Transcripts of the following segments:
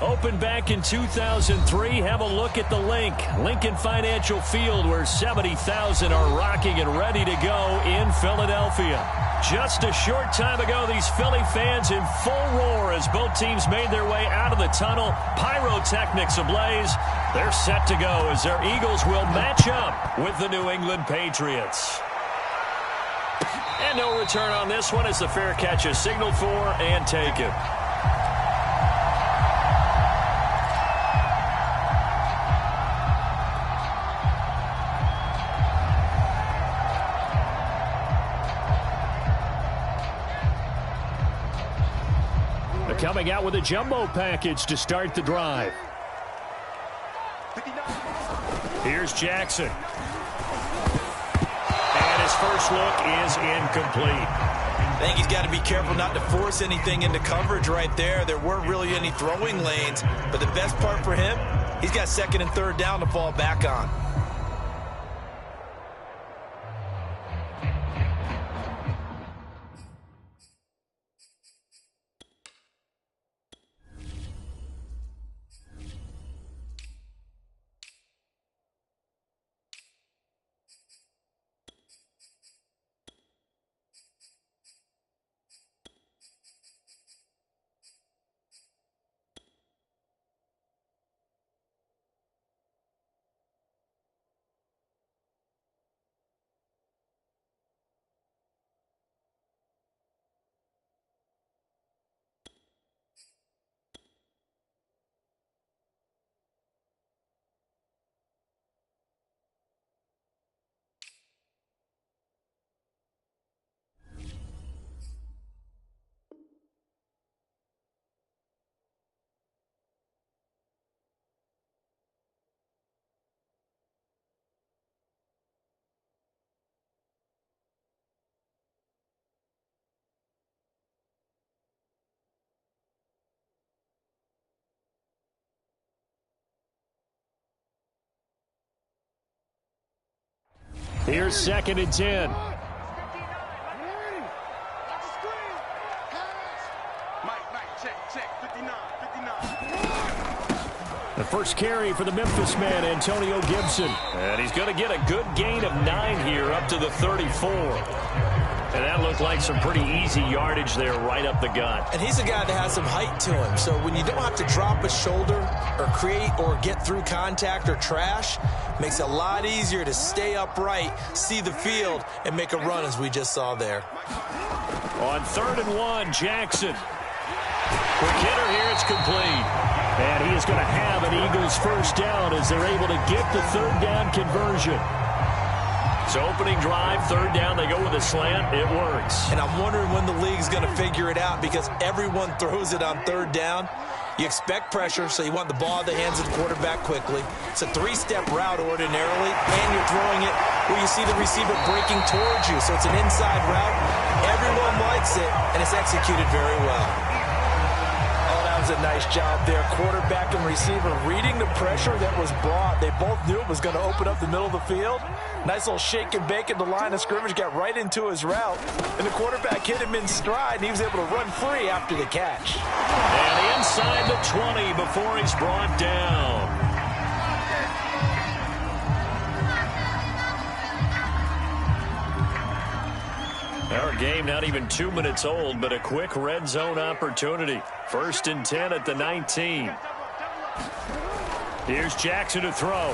Opened back in 2003. Have a look at the link. Lincoln Financial Field, where 70,000 are rocking and ready to go in Philadelphia. Just a short time ago, these Philly fans in full roar as both teams made their way out of the tunnel. Pyrotechnics ablaze. They're set to go as their Eagles will match up with the New England Patriots. And no return on this one as the fair catch is signaled for and taken. Coming out with a jumbo package to start the drive. Here's Jackson. And his first look is incomplete. I think he's got to be careful not to force anything into coverage right there. There weren't really any throwing lanes, but the best part for him, he's got second and third down to fall back on. Here's second and 10. The first carry for the Memphis man, Antonio Gibson. And he's going to get a good gain of 9 here up to the 34. And that looked like some pretty easy yardage there right up the gut. And he's a guy that has some height to him. So when you don't have to drop a shoulder or create or get through contact or trash, makes it a lot easier to stay upright, see the field, and make a run as we just saw there. On 3rd and 1, Jackson. Quick hitter here, it's complete. And he is going to have an Eagles first down as they're able to get the 3rd down conversion. So opening drive, 3rd down, they go with a slant. It works. And I'm wondering when the league's going to figure it out because everyone throws it on 3rd down. You expect pressure, so you want the ball in the hands of the quarterback quickly. It's a 3-step route ordinarily, and you're throwing it where you see the receiver breaking towards you. So it's an inside route. Everyone likes it, and it's executed very well. A nice job there. Quarterback and receiver reading the pressure that was brought. They both knew it was going to open up the middle of the field. Nice little shake and bake at the line of scrimmage. Got right into his route. And the quarterback hit him in stride, and he was able to run free after the catch. And inside the 20 before he's brought down. Our game not even 2 minutes old, but a quick red zone opportunity. 1st and 10 at the 19. Here's Jackson to throw.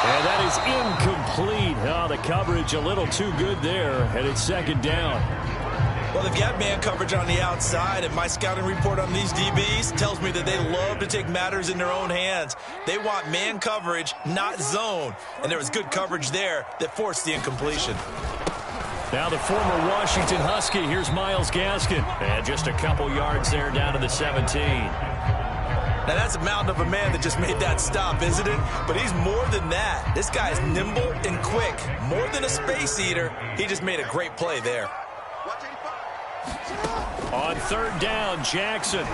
And that is incomplete. Oh, the coverage a little too good there, and it's 2nd down. Well, they've got man coverage on the outside, and my scouting report on these DBs tells me that they love to take matters in their own hands. They want man coverage, not zone. And there was good coverage there that forced the incompletion. Now the former Washington Husky. Here's Myles Gaskin. And just a couple yards there down to the 17. Now that's a mountain of a man that just made that stop, isn't it? But he's more than that. This guy is nimble and quick. More than a space eater. He just made a great play there. On 3rd down, Jackson.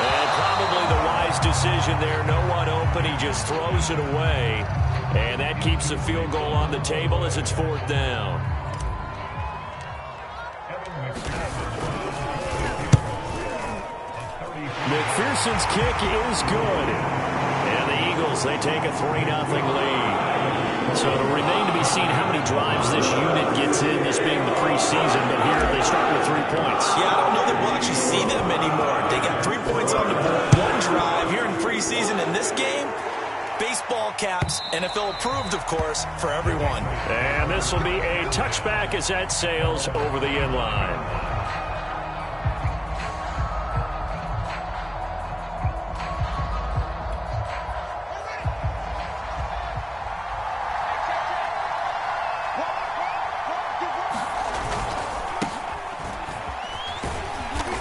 And probably the wise decision there. No one open. He just throws it away. And that keeps the field goal on the table as it's 4th down. McPherson's kick is good. And the Eagles, they take a 3-0 lead. So it'll remain to be seen how many drives this unit gets in, this being the preseason. But here they start with 3 points. Yeah, I don't know that we'll actually see them anymore. They got 3 points on the board, 1 drive here in preseason. In this game, baseball caps, NFL approved, of course, for everyone. And this will be a touchback as that sails over the end line.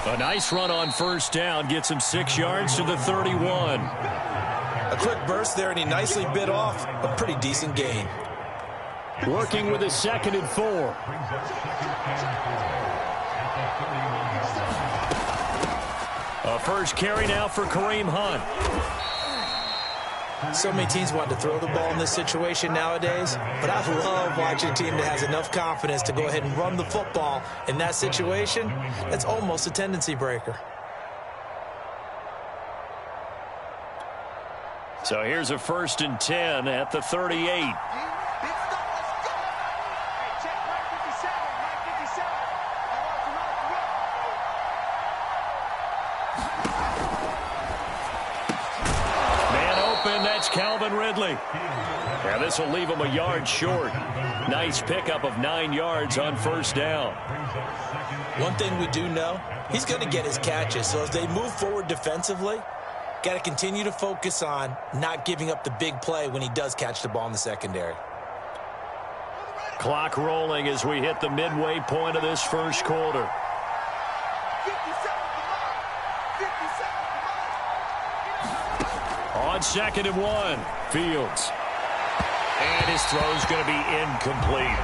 A nice run on first down gets him 6 yards to the 31. A quick burst there, and he nicely bit off a pretty decent gain. Working with a 2nd and 4. A first carry now for Kareem Hunt. So many teams want to throw the ball in this situation nowadays, but I love watching a team that has enough confidence to go ahead and run the football. In that situation, that's almost a tendency breaker. So here's a 1st and 10 at the 38. Calvin Ridley. Yeah, this will leave him a yard short. Nice pickup of 9 yards on first down. One thing we do know, he's going to get his catches. So as they move forward defensively, got to continue to focus on not giving up the big play when he does catch the ball in the secondary. Clock rolling as we hit the midway point of this first quarter. On 2nd and 1, Fields. And his throw's going to be incomplete.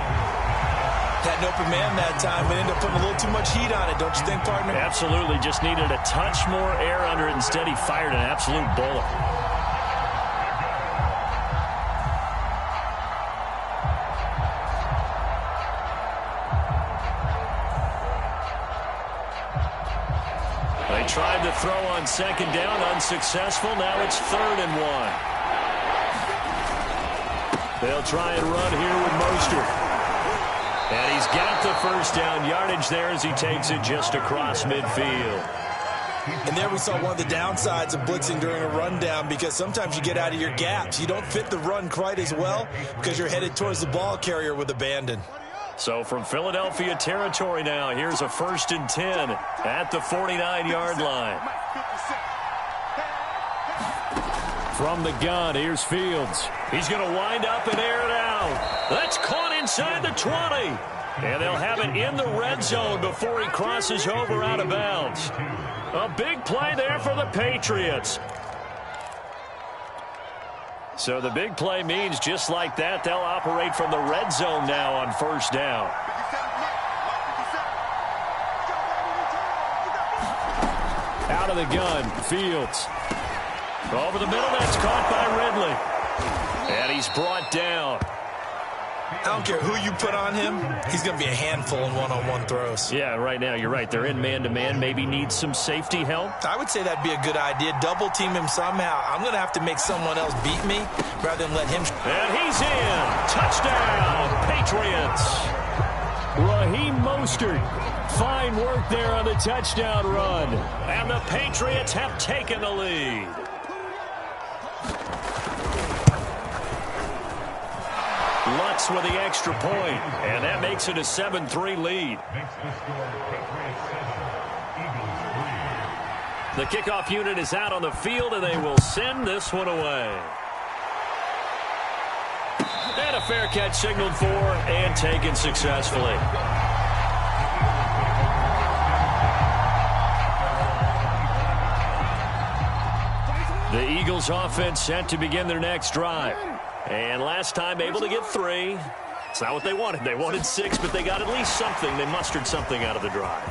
Had an open man that time, but ended up putting a little too much heat on it, don't you think, partner? Absolutely. Just needed a touch more air under it. Instead, he fired an absolute bullet. They tried to throw on 2nd down, unsuccessful. Now it's 3rd and 1. They'll try and run here with Mostert. And he's got the first down yardage there as he takes it just across midfield. And there we saw one of the downsides of blitzing during a rundown, because sometimes you get out of your gaps. You don't fit the run quite as well because you're headed towards the ball carrier with abandon. So from Philadelphia territory now, here's a 1st and 10 at the 49-yard line. From the gun, here's Fields. He's going to wind up and air it out. That's caught inside the 20. And they'll have it in the red zone before he crosses over out of bounds. A big play there for the Patriots. So the big play means just like that, they'll operate from the red zone now on first down. Out of the gun, Fields. Over the middle, that's caught by Ridley. And he's brought down. I don't care who you put on him, he's going to be a handful in one-on-one throws. Yeah, right now, you're right. They're in man-to-man. Maybe needs some safety help. I would say that'd be a good idea. Double team him somehow. I'm going to have to make someone else beat me rather than let him. And he's in. Touchdown, Patriots. Raheem Mostert. Fine work there on the touchdown run. And the Patriots have taken the lead. Lutz with the extra point, and that makes it a 7-3 lead. The kickoff unit is out on the field, and they will send this one away. And a fair catch signaled for and taken successfully. The Eagles offense set to begin their next drive. And last time able to get 3. It's not what they wanted. They wanted 6, but they got at least something. They mustered something out of the drive.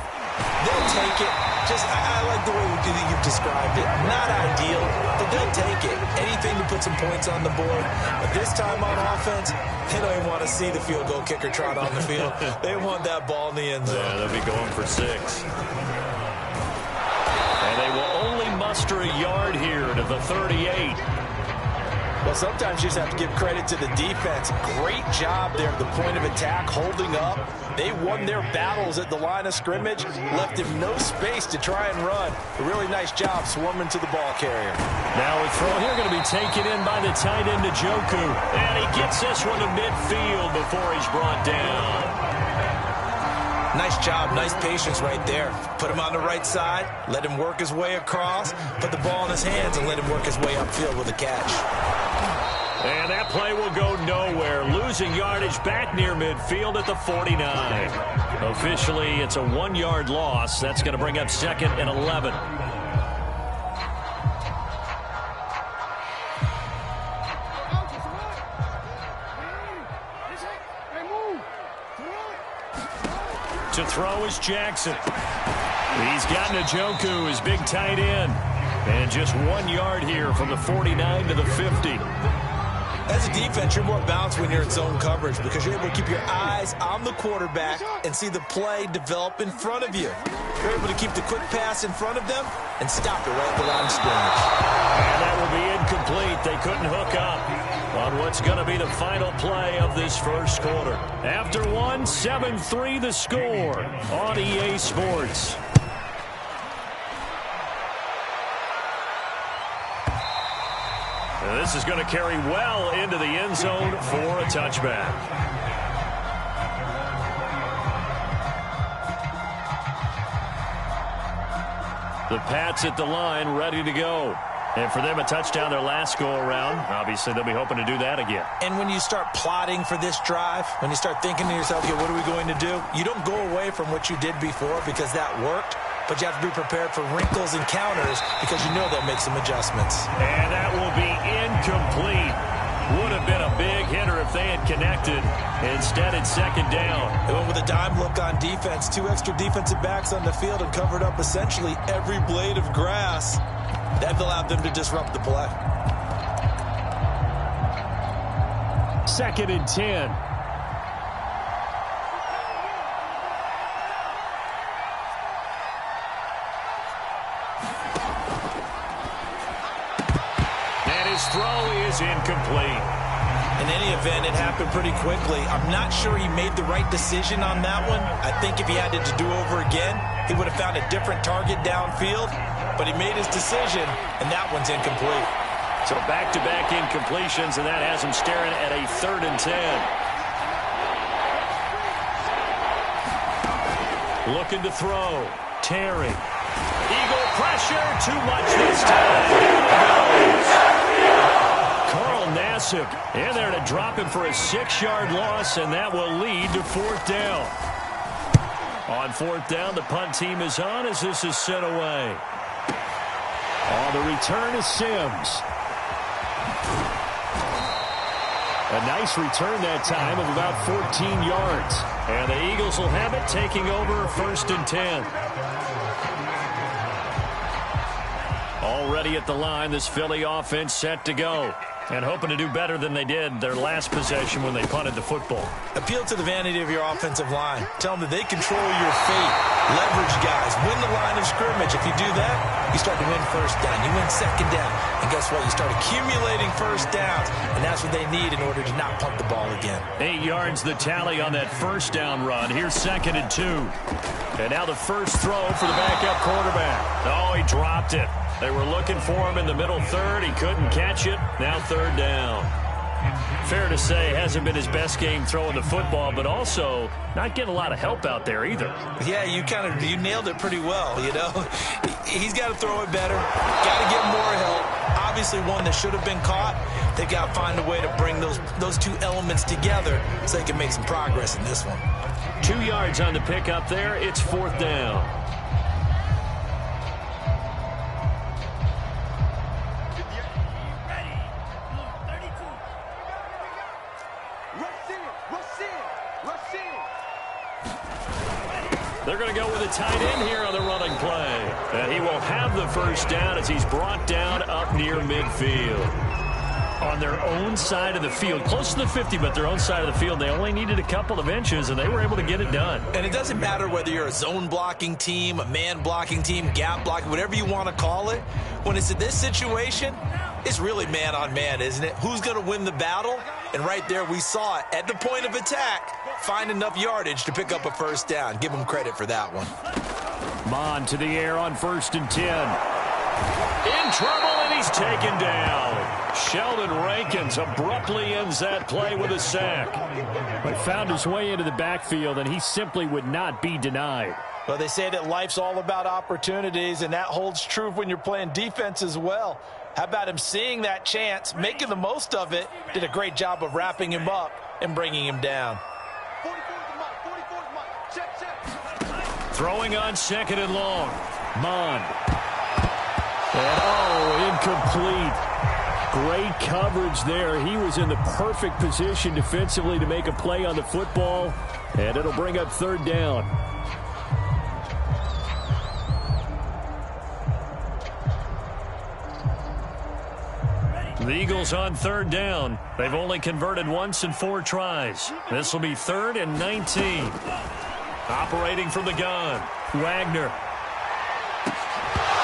They'll take it. I like the way you've described it. Not ideal, but they'll take it. Anything to put some points on the board. But this time on offense, they don't even want to see the field goal kicker trot on the field. They want that ball in the end zone. Yeah, they'll be going for 6. And they will only extra yard here to the 38. Well, sometimes you just have to give credit to the defense. Great job there at the point of attack, holding up. They won their battles at the line of scrimmage, left him no space to try and run. A really nice job swarming to the ball carrier. Now a throw here going to be taken in by the tight end, Njoku. And he gets this one to midfield before he's brought down. Nice job, nice patience right there. Put him on the right side, let him work his way across, put the ball in his hands, and let him work his way upfield with a catch. And that play will go nowhere. Losing yardage back near midfield at the 49. Officially, it's a 1-yard loss. That's going to bring up 2nd and 11. To throw is Jackson. He's got Njoku, his big tight end. And just 1 yard here from the 49 to the 50. As a defense, you're more balanced when you're in zone coverage because you're able to keep your eyes on the quarterback and see the play develop in front of you. You're able to keep the quick pass in front of them and stop it right at the line of scrimmage. And that will be incomplete. They couldn't hook up on what's going to be the final play of this first quarter. After one, 7-3 the score on EA Sports. This is going to carry well into the end zone for a touchback. The Pats at the line, ready to go. And for them, a touchdown their last go-around. Obviously, they'll be hoping to do that again. And when you start plotting for this drive, when you start thinking to yourself, okay, what are we going to do? You don't go away from what you did before because that worked. But you have to be prepared for wrinkles and counters because you know they'll make some adjustments. And that will be incomplete. Would have been a big hitter if they had connected. Instead, it's 2nd down. They went with a dime look on defense. 2 extra defensive backs on the field and covered up essentially every blade of grass. That allowed them to disrupt the play. 2nd and 10. Throw is incomplete. In any event, it happened pretty quickly. I'm not sure he made the right decision on that one. I think if he had it to do over again, he would have found a different target downfield. But he made his decision, and that one's incomplete. So back-to-back incompletions, and that has him staring at a 3rd and 10. Looking to throw. Terry. Eagle pressure. Too much this time. Down he goes. Carl Nassib in there to drop him for a 6-yard loss, and that will lead to 4th down. On 4th down, the punt team is on as this is sent away. On the return is Sims. A nice return that time of about 14 yards. And the Eagles will have it, taking over 1st and 10. Already at the line, this Philly offense set to go. And hoping to do better than they did their last possession when they punted the football. Appeal to the vanity of your offensive line. Tell them that they control your fate. Leverage guys. Win the line of scrimmage. If you do that, you start to win 1st down. You win 2nd down. And guess what? You start accumulating 1st downs. And that's what they need in order to not punt the ball again. 8 yards the tally on that 1st down run. Here's 2nd and 2. And now the first throw for the backup quarterback. Oh, he dropped it. They were looking for him in the middle 3rd. He couldn't catch it. Now 3rd down. Fair to say, hasn't been his best game throwing the football, but also not getting a lot of help out there either. Yeah, you nailed it pretty well, you know. He's got to throw it better. Got to get more help. Obviously one that should have been caught. They've got to find a way to bring those 2 elements together so they can make some progress in this one. 2 yards on the pickup there. It's 4th down. They're going to go with a tight end here on the running play. And he will have the 1st down as he's brought down up near midfield. on their own side of the field, close to the 50, but their own side of the field. They only needed a couple of inches, and they were able to get it done. And it doesn't matter whether you're a zone blocking team, a man blocking team, gap blocking, whatever you want to call it. When it's in this situation, it's really man on man, isn't it? Who's going to win the battle? And right there we saw it at the point of attack, find enough yardage to pick up a first down. Give him credit for that one. Mon to the air on 1st and 10. In trouble, and he's taken down. Sheldon Rankins abruptly ends that play with a sack. But found his way into the backfield, and he simply would not be denied. Well, they say that life's all about opportunities, and that holds true when you're playing defense as well. How about him seeing that chance, making the most of it, did a great job of wrapping him up and bringing him down. Throwing on 2nd and long. Mon. And incomplete. Great coverage there. He was in the perfect position defensively to make a play on the football, and it'll bring up 3rd down. The Eagles on 3rd down. They've only converted once in 4 tries. This will be 3rd and 19. Operating from the gun, Wagner.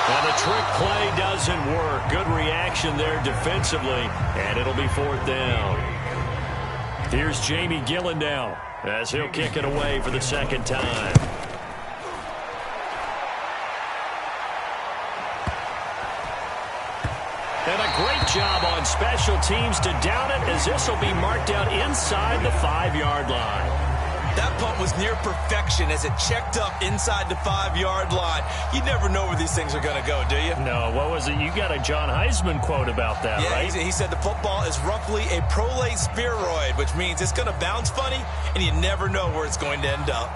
And the trick play doesn't work. Good reaction there defensively, and it'll be 4th down. Here's Jamie Gillen now as he'll kick it away for the 2nd time. And a great job on special teams to down it, as this will be marked out inside the 5-yard line. That punt was near perfection as it checked up inside the 5-yard line. You never know where these things are going to go, do you? No, what was it? You got a John Heisman quote about that, right? Yeah, he said the football is roughly a prolate spheroid, which means it's going to bounce funny, and you never know where it's going to end up.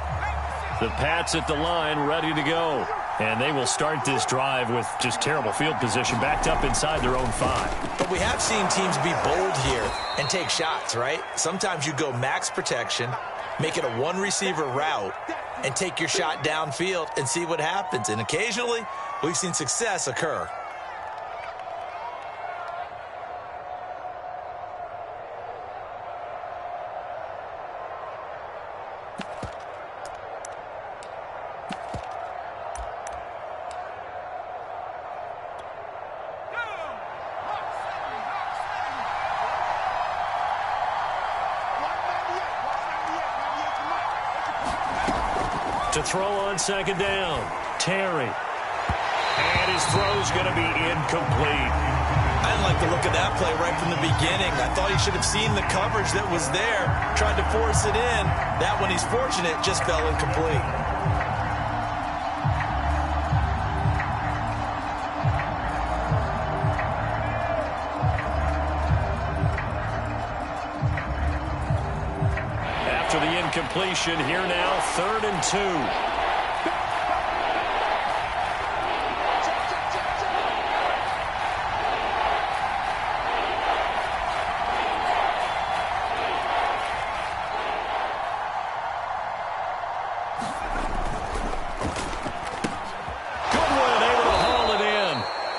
The Pats at the line, ready to go. And they will start this drive with just terrible field position, backed up inside their own 5. But we have seen teams be bold here and take shots, right? Sometimes you go max protection, make it a one-receiver route, and take your shot downfield and see what happens. And occasionally, we've seen success occur. To throw on 2nd down, Terry. And his throw's going to be incomplete. I didn't like the look of that play right from the beginning. I thought he should have seen the coverage that was there, tried to force it in. That one, he's fortunate, just fell incomplete. After the incompletion, here now, 3rd and 2.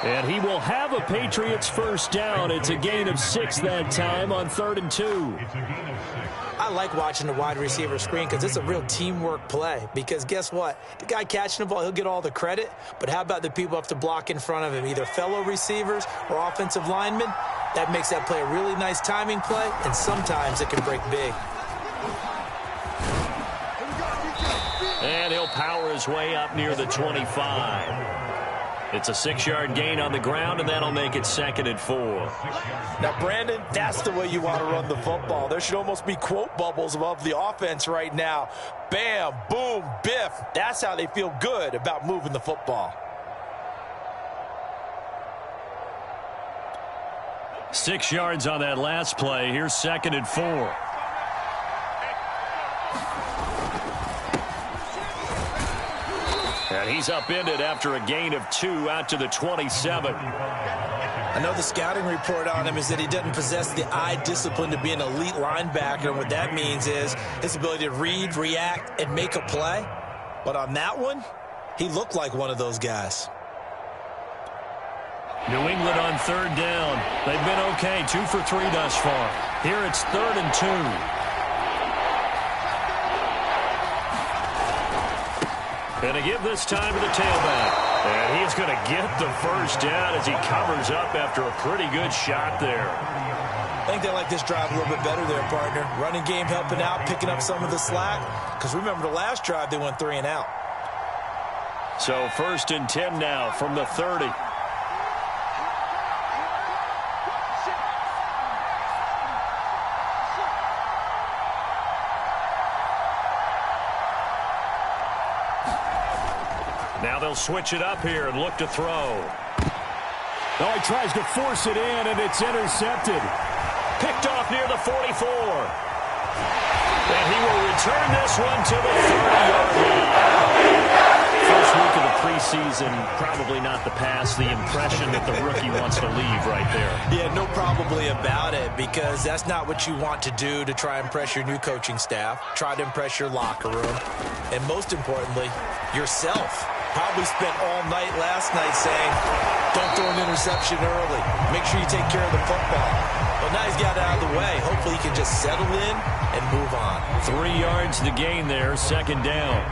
And he will have a Patriots first down. It's a gain of 6 that time on 3rd and 2. I like watching the wide receiver screen because it's a real teamwork play. Because guess what? The guy catching the ball, he'll get all the credit. But how about the people who have to block in front of him, either fellow receivers or offensive linemen? That makes that play a really nice timing play, and sometimes it can break big. And he'll power his way up near the 25. It's a 6-yard gain on the ground, and that'll make it 2nd and 4. Now, Brandon, that's the way you want to run the football. There should almost be quote bubbles above the offense right now. Bam, boom, biff. That's how they feel good about moving the football. 6 yards on that last play. Here's 2nd and 4. And he's upended after a gain of 2 out to the 27. I know the scouting report on him is that he doesn't possess the eye discipline to be an elite linebacker. And what that means is his ability to read, react, and make a play. But on that one, he looked like one of those guys. New England on 3rd down. They've been okay, 2 for 3 thus far. Here it's 3rd and 2. And to give this time to the tailback. And he's going to get the first down as he covers up after a pretty good shot there. I think they like this drive a little bit better there, partner. Running game helping out, picking up some of the slack. Because remember the last drive, they went 3 and out. So 1st and 10 now from the 30. Now they'll switch it up here and look to throw. Oh, he tries to force it in, and it's intercepted. Picked off near the 44. And he will return this one to the 30-yard line. First week of the preseason, probably not the pass, the impression that the rookie wants to leave right there. Yeah, no probably about it, because that's not what you want to do to try and impress your new coaching staff, try to impress your locker room, and most importantly, yourself. Probably spent all night last night saying, don't throw an interception early. Make sure you take care of the football. But now he's got it out of the way. Hopefully he can just settle in and move on. 3 yards to gain there, 2nd down.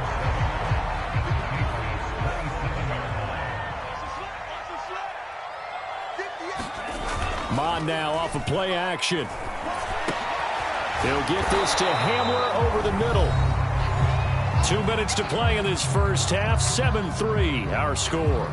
Mon now off of play action. He'll get this to Hamler over the middle. 2 minutes to play in this first half. 7-3 our score.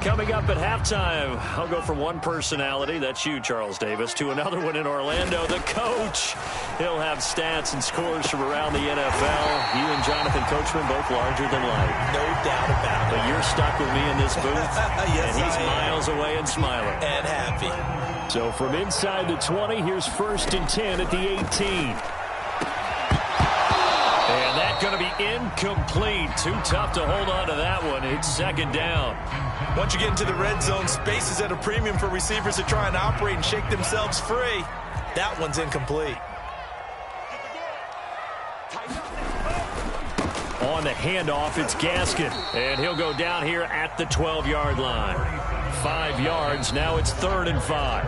Coming up at halftime, I'll go from one personality, that's you, Charles Davis, to another one in Orlando, the coach. He'll have stats and scores from around the NFL. You and Jonathan Coachman both larger than life. No doubt about it. But you're stuck with me in this booth, yes, and he's miles away and smiling. And happy. So from inside the 20, here's 1st and 10 at the 18. And that's going to be incomplete. Too tough to hold on to that one. It's 2nd down. Once you get into the red zone, space is at a premium for receivers to try and operate and shake themselves free. That one's incomplete. On the handoff, it's Gaskin. And he'll go down here at the 12-yard line. 5 yards. Now it's 3rd and 5.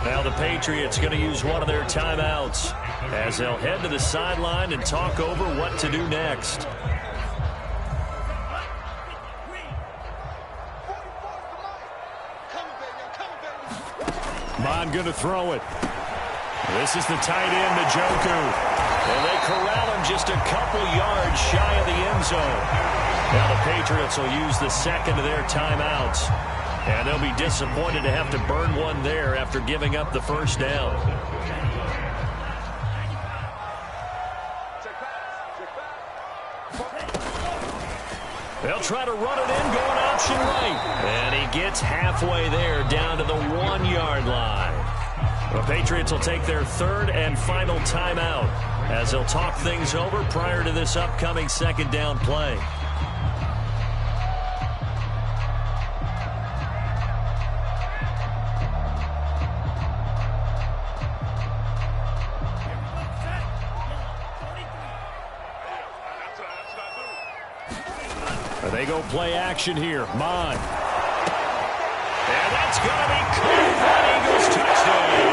Now the Patriots going to use one of their timeouts as they'll head to the sideline and talk over what to do next. Mon going to throw it. This is the tight end, Njoku. And they corral him just a couple yards shy of the end zone. Now the Patriots will use the 2nd of their timeouts. And they'll be disappointed to have to burn one there after giving up the 1st down. They'll try to run it in, going option right. And he gets halfway there, down to the 1-yard line. The Patriots will take their 3rd and final timeout as they'll talk things over prior to this upcoming 2nd down play. They go play action here. Mon. And that's going to be caught for an Eagles touchdown.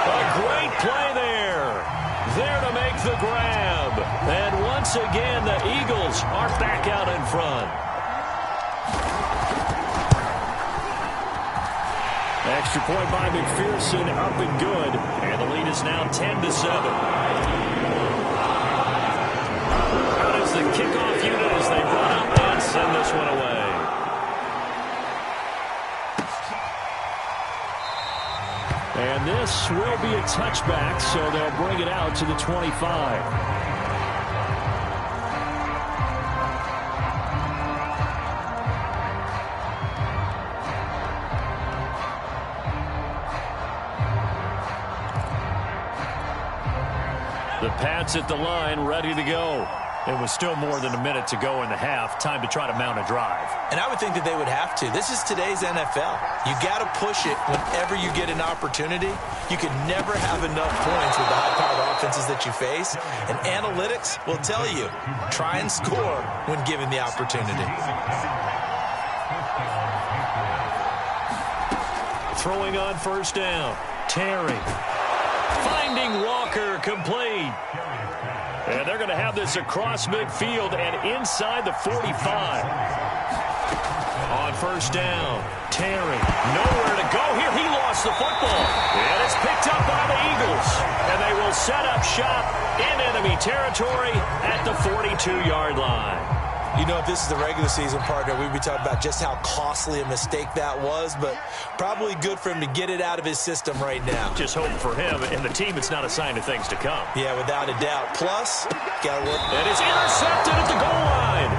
A great play there. There to make the grab. And once again, the Eagles are back out in front. Extra point by McPherson, up and good. And the lead is now 10-7. Out is the kickoff unit as they run up and send this one away. And this will be a touchback, so they'll bring it out to the 25. The Pats at the line, ready to go. It was still more than a minute to go in the half. Time to try to mount a drive. And I would think that they would have to. This is today's NFL. You got to push it whenever you get an opportunity. You can never have enough points with the high-powered offenses that you face. And analytics will tell you, try and score when given the opportunity. throwing on first down. Terry finding Walker, complete. And they're going to have this across midfield and inside the 45. On first down, Terry, nowhere to go here. He lost the football. And it's picked up by the Eagles. And they will set up shop in enemy territory at the 42-yard line. You know, if this is the regular season, partner, we'd be talking about just how costly a mistake that was, but probably good for him to get it out of his system right now. Just hoping for him and the team, it's not a sign of things to come. Yeah, without a doubt. Plus, got to work. And it's intercepted at the goal line.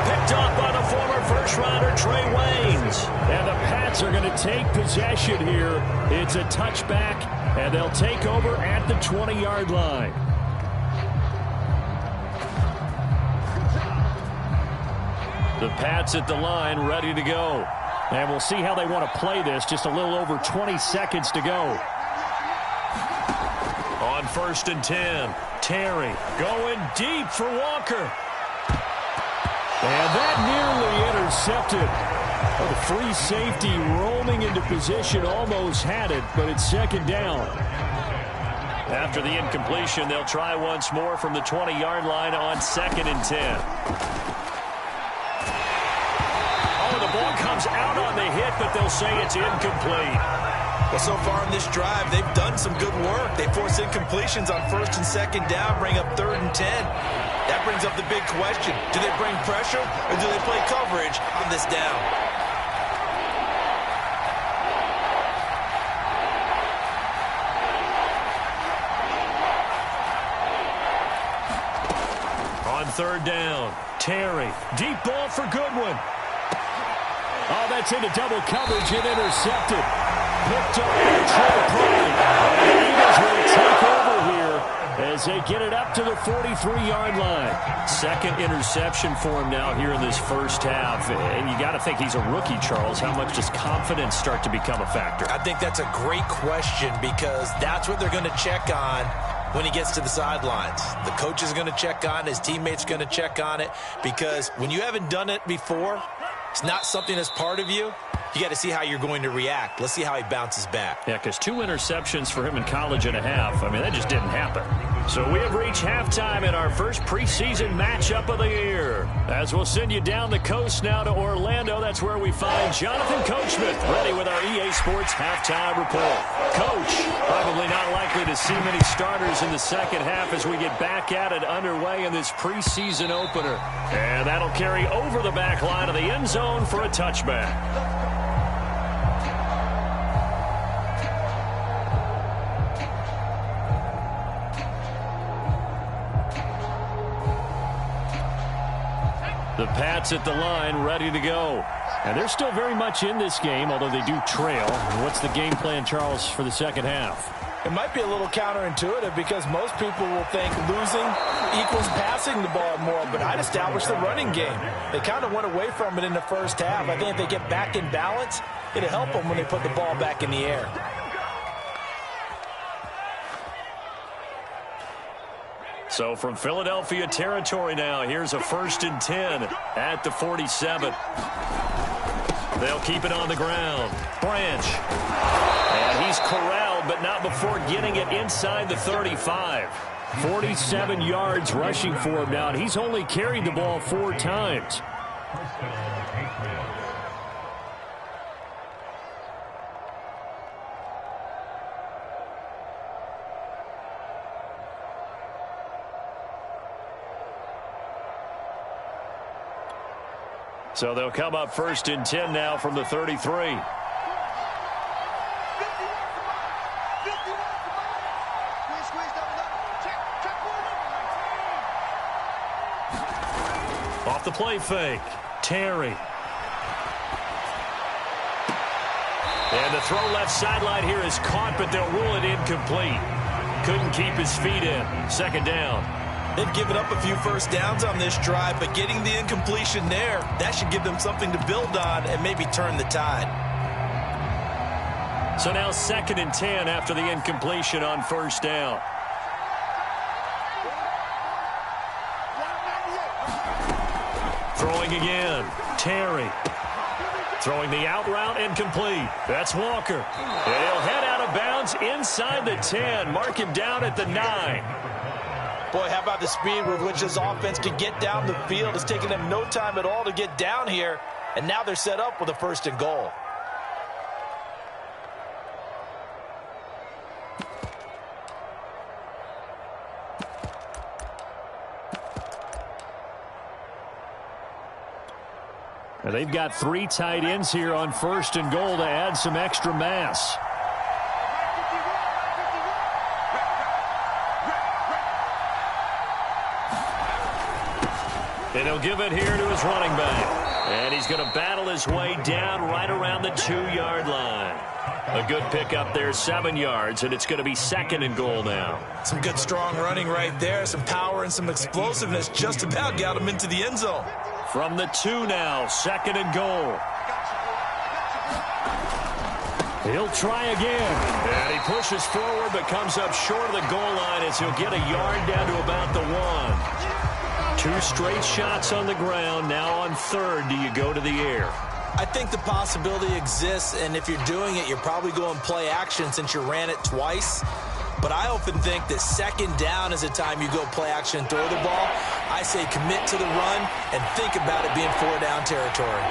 Picked off by the former first-rounder Trey Waynes. And the Pats are going to take possession here. It's a touchback, and they'll take over at the 20-yard line. The Pats at the line, ready to go. And we'll see how they want to play this. Just a little over 20 seconds to go. On first and 10, Terry going deep for Walker. And that nearly intercepted. Oh, the free safety roaming into position, almost had it, but it's second down. After the incompletion, they'll try once more from the 20-yard line on second and 10. The ball comes out on the hit, but they'll say it's incomplete. Well, so far in this drive, they've done some good work. They force incompletions on first and second down, bring up third and 10. That brings up the big question. Do they bring pressure, or do they play coverage on this down? On third down, Terry, deep ball for Goodwin. Oh, that's into double coverage and intercepted. Picked up by Trey Pride. And the Eagles will take over here as they get it up to the 43-yard line. Second interception for him now here in this first half. And you got to think he's a rookie, Charles. How much does confidence start to become a factor? I think that's a great question because that's what they're going to check on when he gets to the sidelines. The coach is going to check on it. His teammates going to check on it because when you haven't done it before, it's not something that's part of you. You got to see how you're going to react. Let's see how he bounces back. Yeah, because 2 interceptions for him in college and a half. I mean, that just didn't happen. So we have reached halftime in our first preseason matchup of the year. As we'll send you down the coast now to Orlando, that's where we find Jonathan Coachman ready with our EA Sports halftime report. Coach, probably not likely to see many starters in the second half as we get back at it underway in this preseason opener. And that'll carry over the back line of the end zone for a touchback. The Pats at the line, ready to go. And they're still very much in this game, although they do trail. What's the game plan, Charles, for the second half? It might be a little counterintuitive because most people will think losing equals passing the ball more, but I'd establish the running game. They kind of went away from it in the first half. I think if they get back in balance, it'll help them when they put the ball back in the air. So from Philadelphia territory now, here's a first and 10 at the 47. They'll keep it on the ground. Branch. And he's corralled, but not before getting it inside the 35. 47 yards rushing for him now, and he's only carried the ball 4 times. So they'll come up first and 10 now from the 33. Off the play fake, Terry. And the throw left sideline here is caught, but they'll rule it incomplete. Couldn't keep his feet in. Second down. They've given up a few first downs on this drive, but getting the incompletion there, that should give them something to build on and maybe turn the tide. So now second and 10 after the incompletion on first down. Throwing again, Terry. Throwing the out route and complete. That's Walker. And he'll head out of bounds inside the 10. Mark him down at the 9. Boy, how about the speed with which this offense can get down the field? It's taken them no time at all to get down here, and now they're set up with a 1st and goal. And they've got 3 tight ends here on 1st and goal to add some extra mass. And he'll give it here to his running back. And he's going to battle his way down right around the 2-yard line. A good pickup there, 7 yards, and it's going to be 2nd and goal now. Some good strong running right there, some power and some explosiveness. Just about got him into the end zone. From the 2 now, 2nd and goal. He'll try again. And he pushes forward but comes up short of the goal line as he'll get a yard down to about the 1. 2 straight shots on the ground. Now on 3rd, do you go to the air? I think the possibility exists, and if you're doing it, you're probably going play action since you ran it twice. But I often think that 2nd down is the time you go play action and throw the ball. I say commit to the run and think about it being 4-down territory.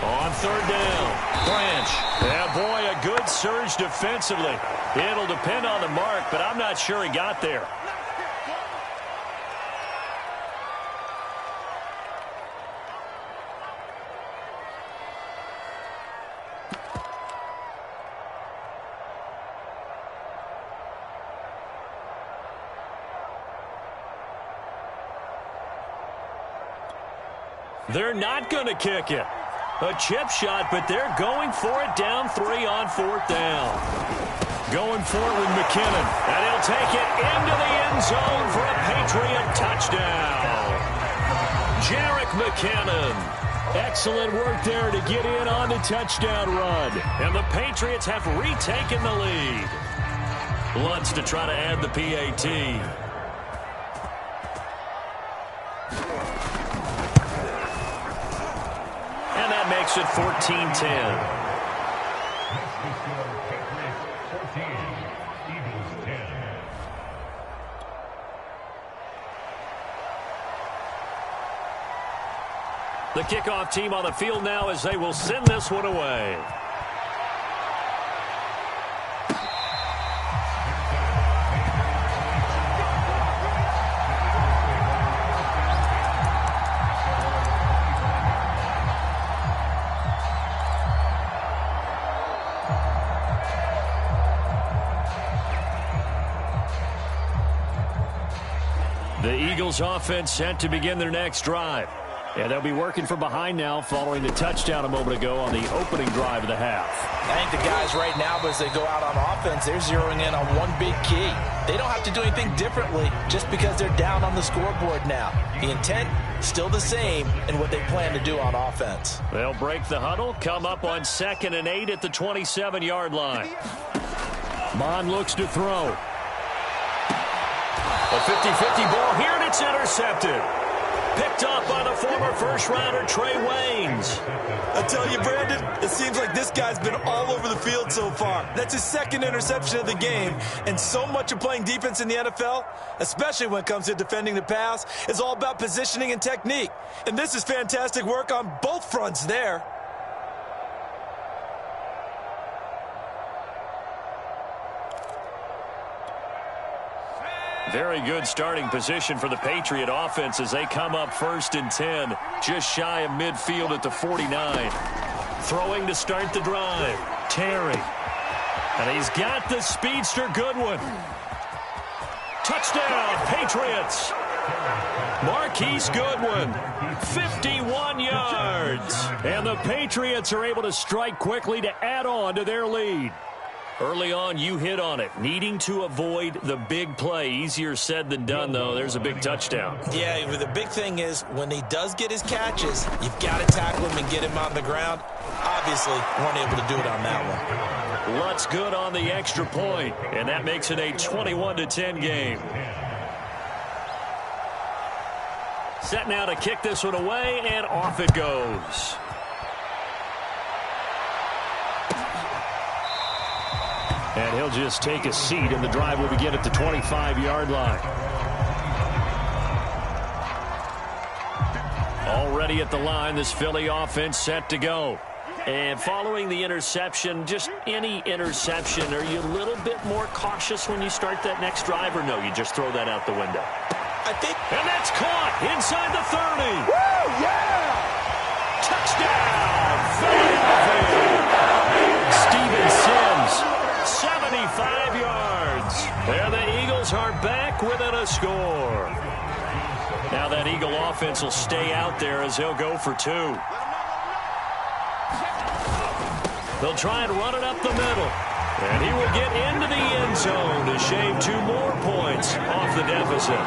On 3rd down, Branch. Yeah, boy, a good surge defensively. It'll depend on the mark, but I'm not sure he got there. They're not going to kick it. A chip shot, but they're going for it down 3 on 4th down. Going for it with McKinnon. And he'll take it into the end zone for a Patriot touchdown. Jerick McKinnon. Excellent work there to get in on the touchdown run. And the Patriots have retaken the lead. Lutz to try to add the PAT. Makes it 14-10. The kickoff team on the field now as they will send this one away. The Eagles offense set to begin their next drive. And they'll be working from behind now following the touchdown a moment ago on the opening drive of the half. I think the guys right now, as they go out on offense, they're zeroing in on one big key. They don't have to do anything differently just because they're down on the scoreboard now. The intent, still the same in what they plan to do on offense. They'll break the huddle, come up on 2nd and 8 at the 27-yard line. Mon looks to throw. A 50-50 ball here, and it's intercepted. Picked off by the former first-rounder Trey Waynes. I tell you, Brandon, it seems like this guy's been all over the field so far. That's his 2nd interception of the game, and so much of playing defense in the NFL, especially when it comes to defending the pass, is all about positioning and technique. And this is fantastic work on both fronts there. Very good starting position for the Patriot offense as they come up 1st and 10, just shy of midfield at the 49. Throwing to start the drive, Terry. And he's got the speedster Goodwin. Touchdown, Patriots. Marquise Goodwin, 51 yards. And the Patriots are able to strike quickly to add on to their lead. Early on, you hit on it. Needing to avoid the big play. Easier said than done, though. There's a big touchdown. Yeah, the big thing is when he does get his catches, you've got to tackle him and get him on the ground. Obviously, weren't able to do it on that one. Lutz good on the extra point, and that makes it a 21-10 game. Set now to kick this one away, and off it goes. And he'll just take a seat, and the drive will begin at the 25-yard line. Already at the line, this Philly offense set to go. And following the interception, just any interception, are you a little bit more cautious when you start that next drive, or no, you just throw that out the window? I think. And that's caught inside the 30. Woo, yeah! Touchdown, Philadelphia. Steven Sims, 75 yards. And the Eagles are back within a score. Now that Eagle offense will stay out there as he'll go for 2. They'll try and run it up the middle. And he will get into the end zone to shave 2 more points off the deficit.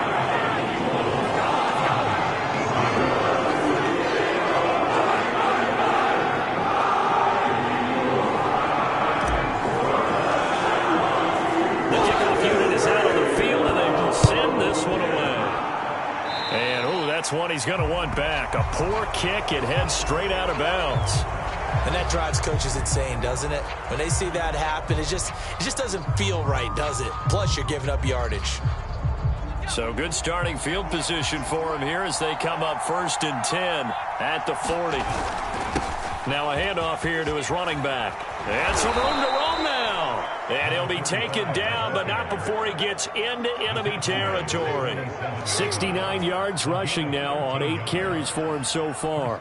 The kickoff unit is out on the field, and they will send this one away. And, that's one he's going to want back. A poor kick. It heads straight out of bounds. And that drives coaches insane, doesn't it? When they see that happen, it just doesn't feel right, does it? Plus, you're giving up yardage. So good starting field position for him here as they come up 1st and 10 at the 40. Now a handoff here to his running back. And some room to roam now. And he'll be taken down, but not before he gets into enemy territory. 69 yards rushing now on 8 carries for him so far.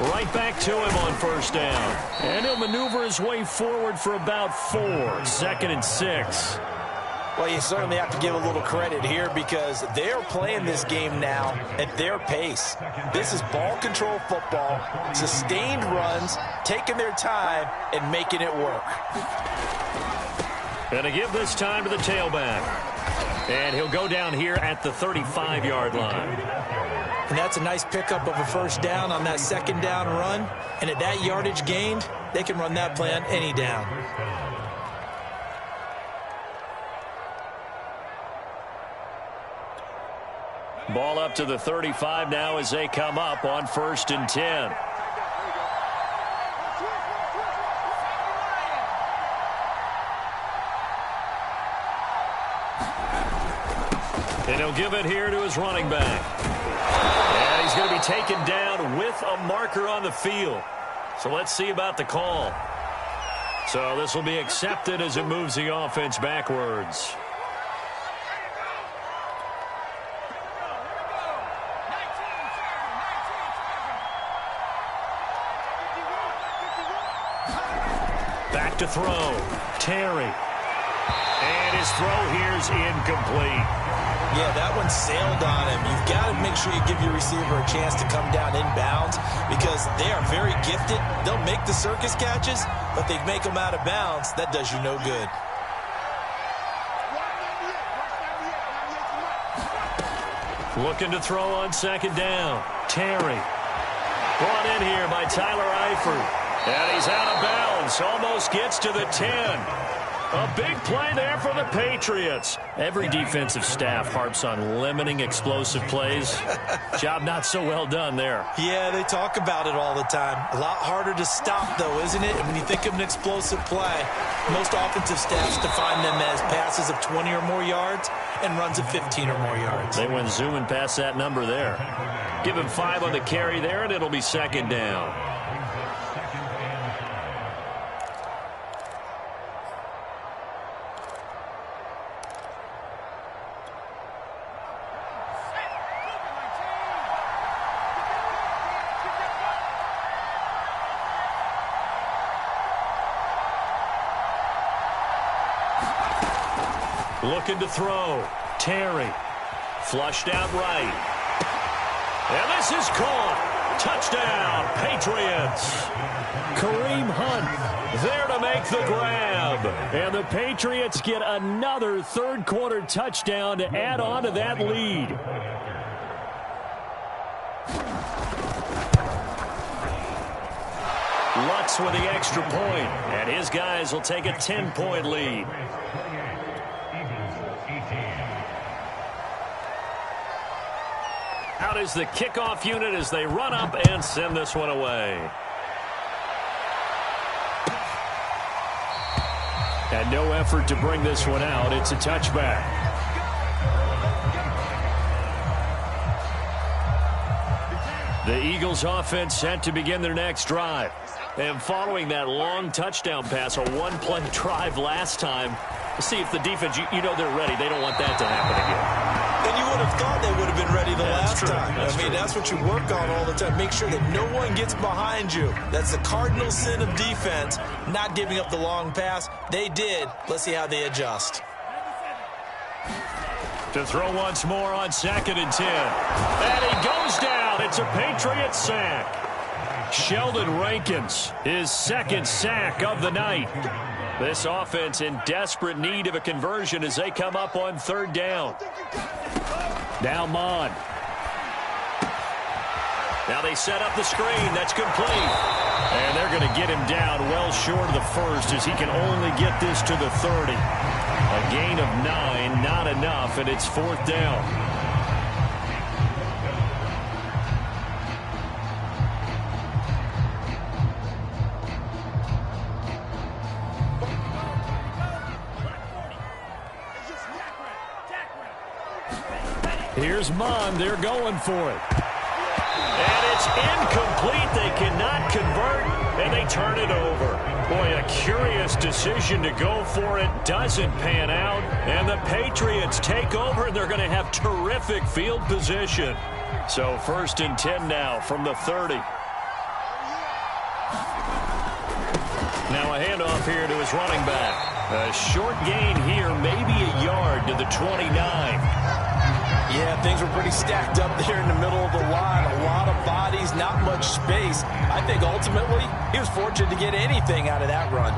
Right back to him on 1st down. And he'll maneuver his way forward for about 4. 2nd and 6. Well, you certainly have to give a little credit here because they're playing this game now at their pace. This is ball control football, sustained runs, taking their time and making it work. And to give this time to the tailback. And he'll go down here at the 35-yard line. And that's a nice pickup of a 1st down on that 2nd down run. And at that yardage gained, they can run that play on any down. Ball up to the 35 now as they come up on 1st and 10. And he'll give it here to his running back. And he's going to be taken down with a marker on the field. So let's see about the call. So this will be accepted as it moves the offense backwards. Back to throw. Terry. And his throw here is incomplete. Yeah, that one sailed on him. You've got to make sure you give your receiver a chance to come down inbounds because they are very gifted. They'll make the circus catches, but they make them out of bounds. That does you no good. Looking to throw on 2nd down. Terry. Brought in here by Tyler Eifert. And he's out of bounds. Almost gets to the 10. A big play there for the Patriots. Every defensive staff harps on limiting explosive plays. Job not so well done there. Yeah, they talk about it all the time. A lot harder to stop, though, isn't it? And when you think of an explosive play, most offensive staffs define them as passes of 20 or more yards and runs of 15 or more yards. They went zooming past that number there. Give him 5 on the carry there, and it'll be 2nd down. Looking to throw. Terry. Flushed out right. And this is caught. Touchdown, Patriots. Kareem Hunt there to make the grab. And the Patriots get another third-quarter touchdown to add on to that lead. connects with the extra point, and his guys will take a 10-point lead. Out is the kickoff unit as they run up and send this one away. And no effort to bring this one out. It's a touchback. The Eagles offense set to begin their next drive. And following that long touchdown pass, a one-play drive last time, to see if the defense, you know they're ready. They don't want that to happen again. And you would have thought they would have been ready the last time. That's what you work on all the time. Make sure that no one gets behind you. That's the cardinal sin of defense, not giving up the long pass. They did. Let's see how they adjust. To throw once more on 2nd and 10. And he goes down. It's a Patriots sack. Sheldon Rankins, his second sack of the night. This offense in desperate need of a conversion as they come up on 3rd down. Now Mond. Now they set up the screen. That's complete. And they're going to get him down well short of the first as he can only get this to the 30. A gain of 9, not enough, and it's 4th down. Here's Mond. They're going for it. And it's incomplete. They cannot convert, and they turn it over. Boy, a curious decision to go for it. Doesn't pan out, and the Patriots take over, and they're going to have terrific field position. So 1st and 10 now from the 30. Now a handoff here to his running back. A short gain here, maybe a yard to the 29. Yeah, things were pretty stacked up there in the middle of the line. A lot of bodies, not much space. I think ultimately he was fortunate to get anything out of that run.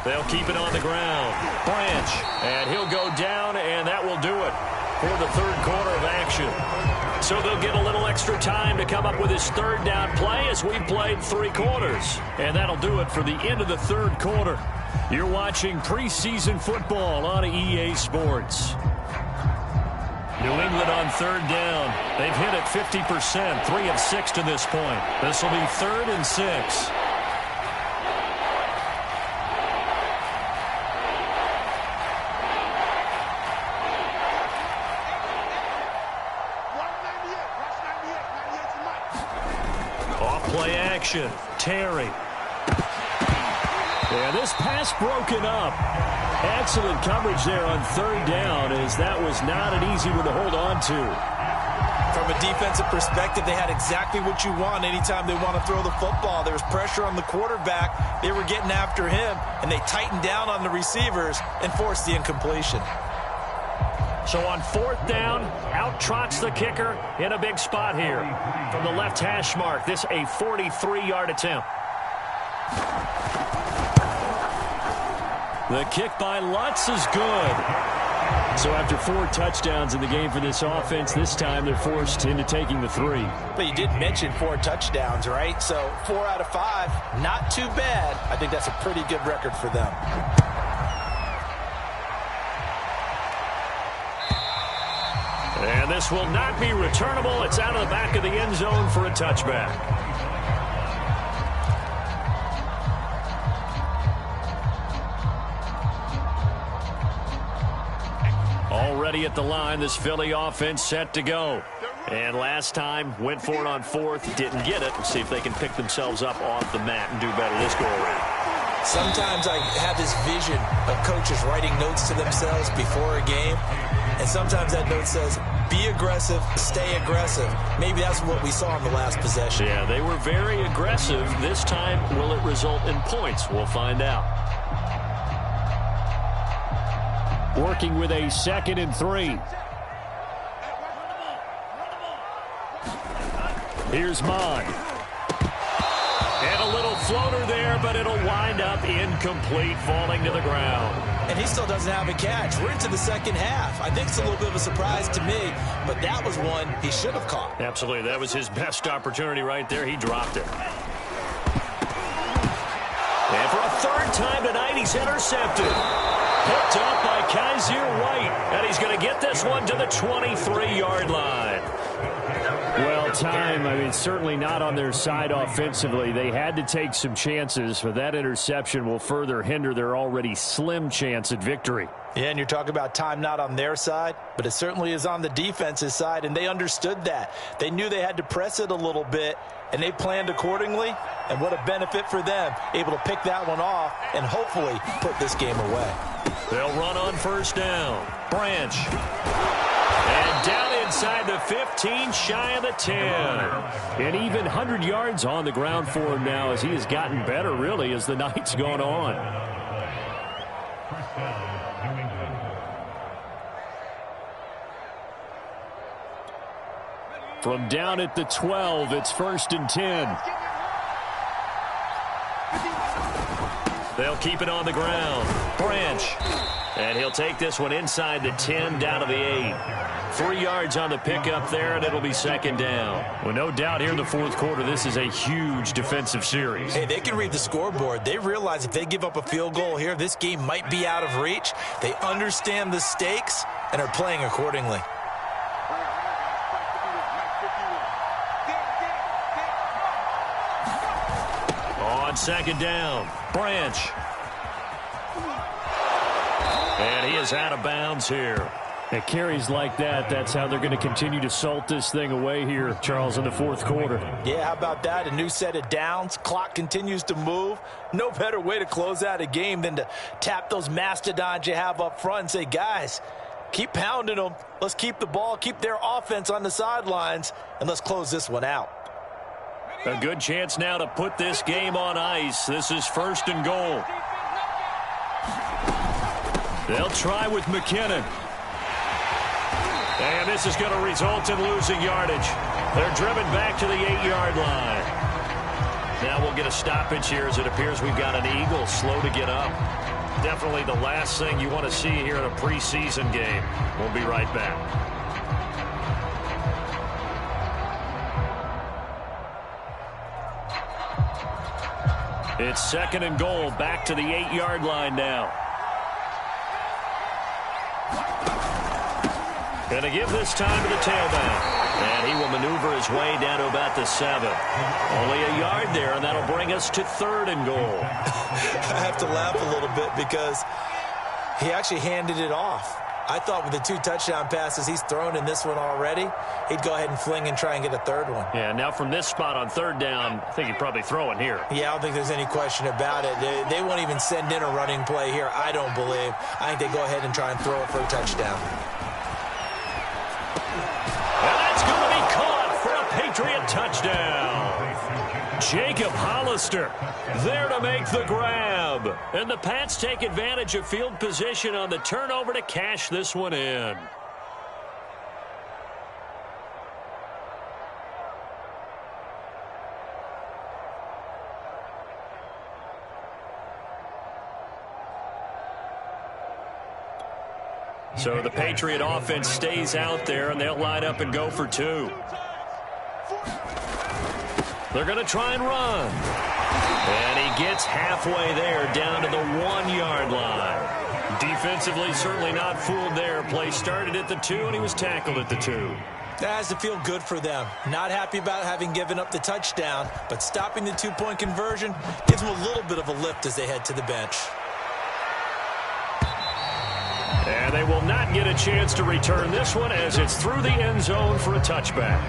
They'll keep it on the ground. Branch, and he'll go down, and that will do it for the 3rd quarter of action. So they'll get a little extra time to come up with his 3rd down play as we played 3 quarters. And that'll do it for the end of the 3rd quarter. You're watching preseason football on EA Sports. New England on 3rd down. They've hit it 50%, 3 of 6 to this point. This will be 3rd and 6. Play action. Terry. And this pass broken up. Excellent coverage there on 3rd down, as that was not an easy one to hold on to. From a defensive perspective, they had exactly what you want anytime they want to throw the football. There was pressure on the quarterback. They were getting after him, and they tightened down on the receivers and forced the incompletion. So on 4th down, out trots the kicker in a big spot here. From the left hash mark, this a 43-yard attempt. The kick by Lutz is good. So after 4 touchdowns in the game for this offense, this time they're forced into taking the 3. But you did mention 4 touchdowns, right? So 4 out of 5, not too bad. I think that's a pretty good record for them. And this will not be returnable. It's out of the back of the end zone for a touchback. Already at the line, this Philly offense set to go. And last time, went for it on 4th, didn't get it. Let's see if they can pick themselves up off the mat and do better this go-around. Sometimes I have this vision of coaches writing notes to themselves before a game. And sometimes that note says, be aggressive, stay aggressive. Maybe that's what we saw in the last possession. Yeah, they were very aggressive. This time, will it result in points? We'll find out. Working with a 2nd and 3. Here's Mond. And a little floater there, but it'll wind up incomplete, falling to the ground. And he still doesn't have a catch. We're into the second half. I think it's a little bit of a surprise to me, but that was one he should have caught. Absolutely. That was his best opportunity right there. He dropped it. And for a third time tonight, he's intercepted. Picked up by Kaiser White. And he's going to get this one to the 23-yard line. Well, time, I mean, certainly not on their side offensively. They had to take some chances, but that interception will further hinder their already slim chance at victory. Yeah, and you're talking about time not on their side, but it certainly is on the defense's side, and they understood that. They knew they had to press it a little bit, and they planned accordingly, and what a benefit for them, able to pick that one off and hopefully put this game away. They'll run on first down. Branch. And down inside the 15, shy of the 10. And even 100 yards on the ground for him now as he has gotten better, really, as the night's gone on. From down at the 12, it's 1st and 10. They'll keep it on the ground. Branch. And he'll take this one inside the 10, down to the 8. 3 yards on the pickup there, and it'll be second down. Well, no doubt here in the fourth quarter, this is a huge defensive series. Hey, they can read the scoreboard. They realize if they give up a field goal here, this game might be out of reach. They understand the stakes and are playing accordingly. On second down, Branch. And he is out of bounds here. At carries like that, that's how they're going to continue to salt this thing away here, Charles, in the fourth quarter. Yeah, how about that? A new set of downs. Clock continues to move. No better way to close out a game than to tap those mastodons you have up front and say, guys, keep pounding them. Let's keep the ball, keep their offense on the sidelines, and let's close this one out. A good chance now to put this game on ice. This is 1st and goal. They'll try with McKinnon. And this is going to result in losing yardage. They're driven back to the 8-yard line. Now we'll get a stoppage here as it appears we've got an Eagle slow to get up. Definitely the last thing you want to see here in a preseason game. We'll be right back. It's 2nd and goal, back to the 8-yard line now. Going to give this time to the tailback. And he will maneuver his way down to about the 7. Only a yard there, and that'll bring us to 3rd and goal. I have to laugh a little bit because he actually handed it off. I thought with the 2 touchdown passes he's thrown in this one already, he'd go ahead and fling and try and get a 3rd one. Yeah, now from this spot on 3rd down, I think he'd probably throw it here. Yeah, I don't think there's any question about it. They won't even send in a running play here, I don't believe. I think they go ahead and try and throw it for a touchdown. And that's going to be caught for a Patriot touchdown. Jacob Hollister there to make the grab. And the Pats take advantage of field position on the turnover to cash this one in. So the Patriot offense stays out there, and they'll line up and go for 2. They're going to try and run. And he gets halfway there, down to the 1-yard line. Defensively, certainly not fooled there. Play started at the 2, and he was tackled at the 2. That has to feel good for them. Not happy about having given up the touchdown, but stopping the 2-point conversion gives them a little bit of a lift as they head to the bench. And they will not get a chance to return this one as it's through the end zone for a touchback.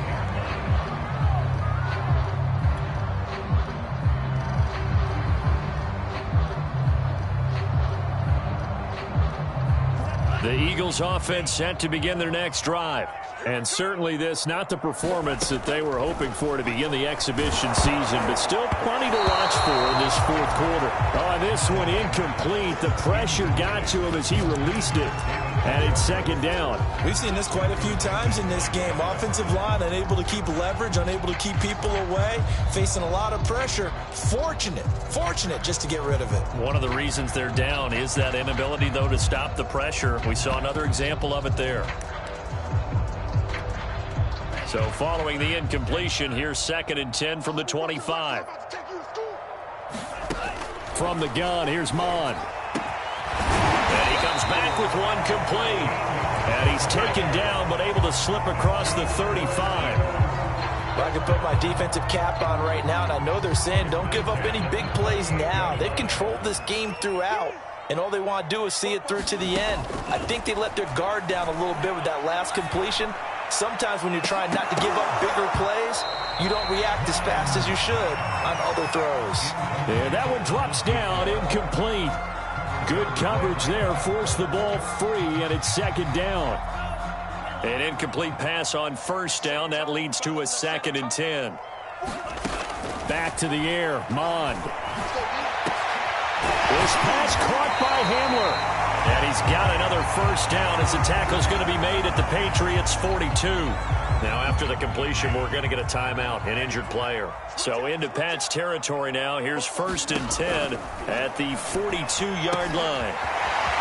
The Eagles offense set to begin their next drive. And certainly this, not the performance that they were hoping for to begin the exhibition season, but still plenty to watch for in this fourth quarter. Oh, this one incomplete. The pressure got to him as he released it. And it's second down. We've seen this quite a few times in this game. Offensive line unable to keep leverage, unable to keep people away, facing a lot of pressure. Fortunate just to get rid of it. One of the reasons they're down is that inability, though, to stop the pressure. We saw another example of it there. So following the incompletion, here's 2nd and 10 from the 25. From the gun, here's Mond. And he comes back with one complete. And he's taken down but able to slip across the 35. Well, I can put my defensive cap on right now, and I know they're saying don't give up any big plays now. They've controlled this game throughout, and all they want to do is see it through to the end. I think they let their guard down a little bit with that last completion. Sometimes when you're trying not to give up bigger plays, you don't react as fast as you should on other throws. And that one drops down, incomplete. Good coverage there, forced the ball free, and it's second down. An incomplete pass on first down. That leads to a 2nd and 10. Back to the air, Mond. This pass caught by Hamler. And he's got another first down as the tackle's going to be made at the Patriots' 42. Now, after the completion, we're going to get a timeout, an injured player. So into Pat's territory now. Here's 1st and 10 at the 42-yard line.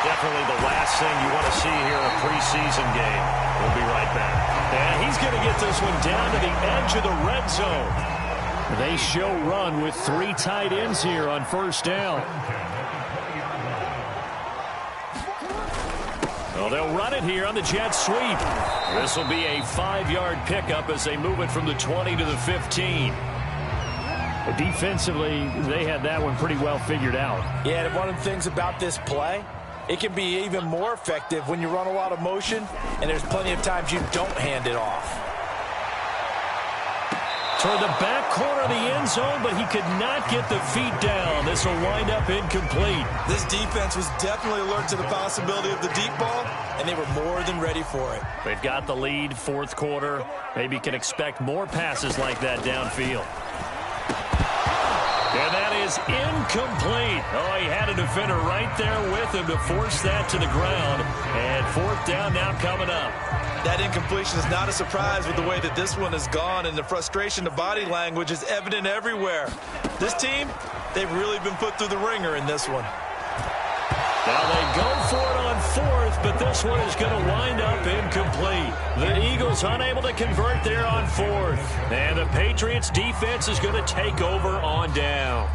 Definitely the last thing you want to see here in a preseason game. We'll be right back. And he's going to get this one down to the edge of the red zone. They show run with 3 tight ends here on first down. Well, they'll run it here on the jet sweep. This will be a 5-yard pickup as they move it from the 20 to the 15. Defensively, they had that one pretty well figured out. Yeah, and one of the things about this play, it can be even more effective when you run a lot of motion, and there's plenty of times you don't hand it off. Toward the back corner of the end zone, but he could not get the feet down. This will wind up incomplete. This defense was definitely alert to the possibility of the deep ball, and they were more than ready for it. They've got the lead, fourth quarter. Maybe can expect more passes like that downfield. And that is incomplete. Oh, he had a defender right there with him to force that to the ground. And 4th down now coming up. That incompletion is not a surprise with the way that this one has gone, and the frustration, the body language is evident everywhere. This team, they've really been put through the ringer in this one. Now they go for it on 4th, but this one is going to wind up incomplete. The Eagles unable to convert there on 4th. And the Patriots defense is going to take over on downs.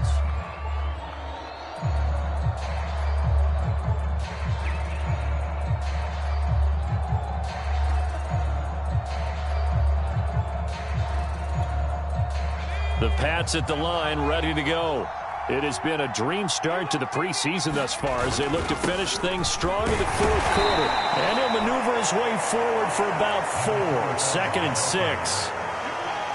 The Pats at the line, ready to go. It has been a dream start to the preseason thus far as they look to finish things strong in the fourth quarter. And he'll maneuver his way forward for about 4. 2nd and 6.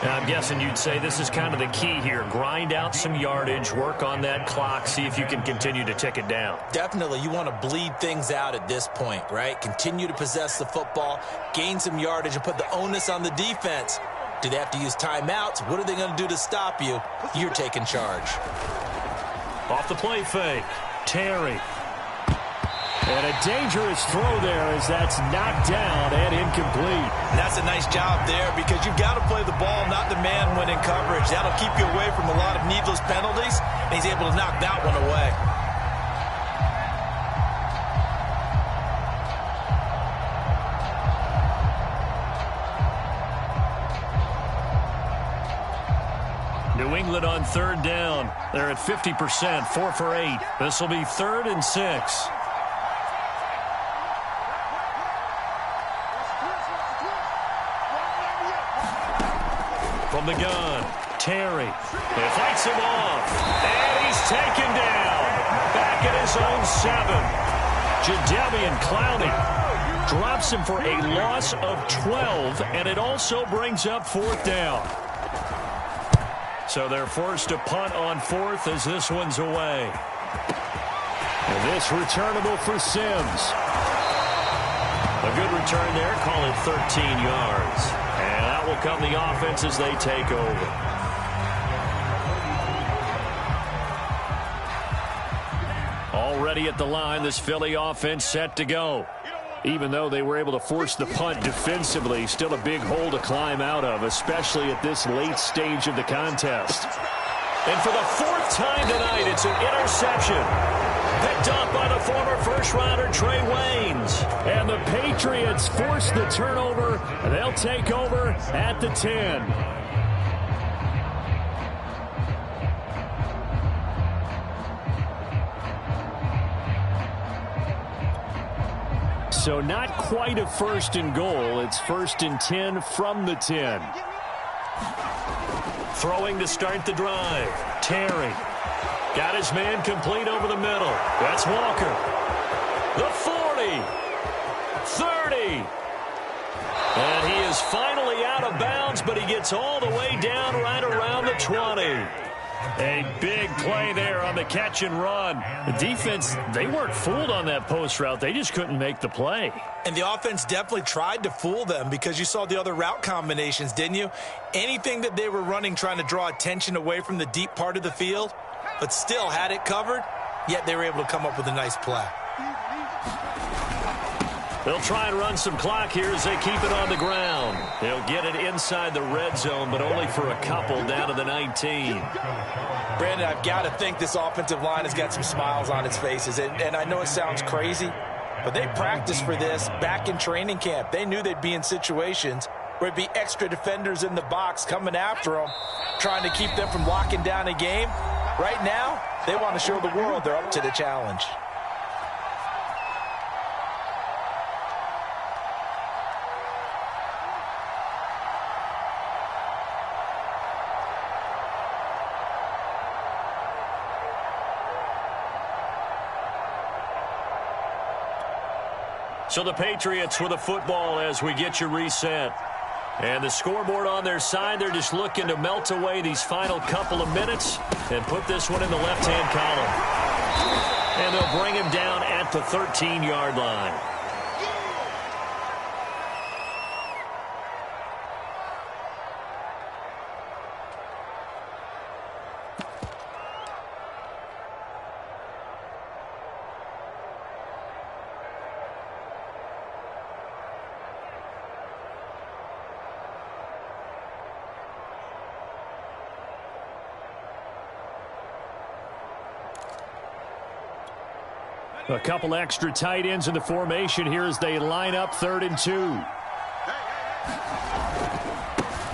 And I'm guessing you'd say this is kind of the key here. Grind out some yardage, work on that clock, see if you can continue to tick it down. Definitely, you want to bleed things out at this point, right? Continue to possess the football, gain some yardage, and put the onus on the defense. Do they have to use timeouts? What are they going to do to stop you? You're taking charge. Off the play fake, Terry. And a dangerous throw there as that's knocked down and incomplete. That's a nice job there because you've got to play the ball, not the man when in coverage. That'll keep you away from a lot of needless penalties, and he's able to knock that one away. New England on 3rd down. They're at 50%, 4 for 8. This will be 3rd and 6. From the gun, Terry. He fights him off. And he's taken down. Back at his own 7. Jadeveon Clowney drops him for a loss of 12, and it also brings up 4th down. So they're forced to punt on 4th as this one's away. And this returnable for Sims. A good return there, call it 13 yards. And that will come the offense as they take over. Already at the line, this Philly offense set to go. Even though they were able to force the punt defensively, still a big hole to climb out of, especially at this late stage of the contest. And for the fourth time tonight, it's an interception. Picked up by the former first-rounder Trey Waynes. And the Patriots force the turnover, and they'll take over at the 10. So not quite a first and goal. It's 1st and 10 from the 10. Throwing to start the drive. Terry. Got his man complete over the middle. That's Walker. The 40. 30. And he is finally out of bounds, but he gets all the way down right around the 20. A big play there on the catch and run. The defense, they weren't fooled on that post route. They just couldn't make the play. And the offense definitely tried to fool them because you saw the other route combinations, didn't you? Anything that they were running trying to draw attention away from the deep part of the field, but still had it covered, yet they were able to come up with a nice play. They'll try and run some clock here as they keep it on the ground. They'll get it inside the red zone, but only for a couple down to the 19. Brandon, I've got to think this offensive line has got some smiles on its faces. And I know it sounds crazy, but they practiced for this back in training camp. They knew they'd be in situations where it'd be extra defenders in the box coming after them, trying to keep them from locking down a game. Right now, they want to show the world they're up to the challenge. So the Patriots with the football as we get you reset. And the scoreboard on their side, they're just looking to melt away these final couple of minutes and put this one in the left-hand column. And they'll bring him down at the 13-yard line. A couple extra tight ends in the formation here as they line up 3rd and 2.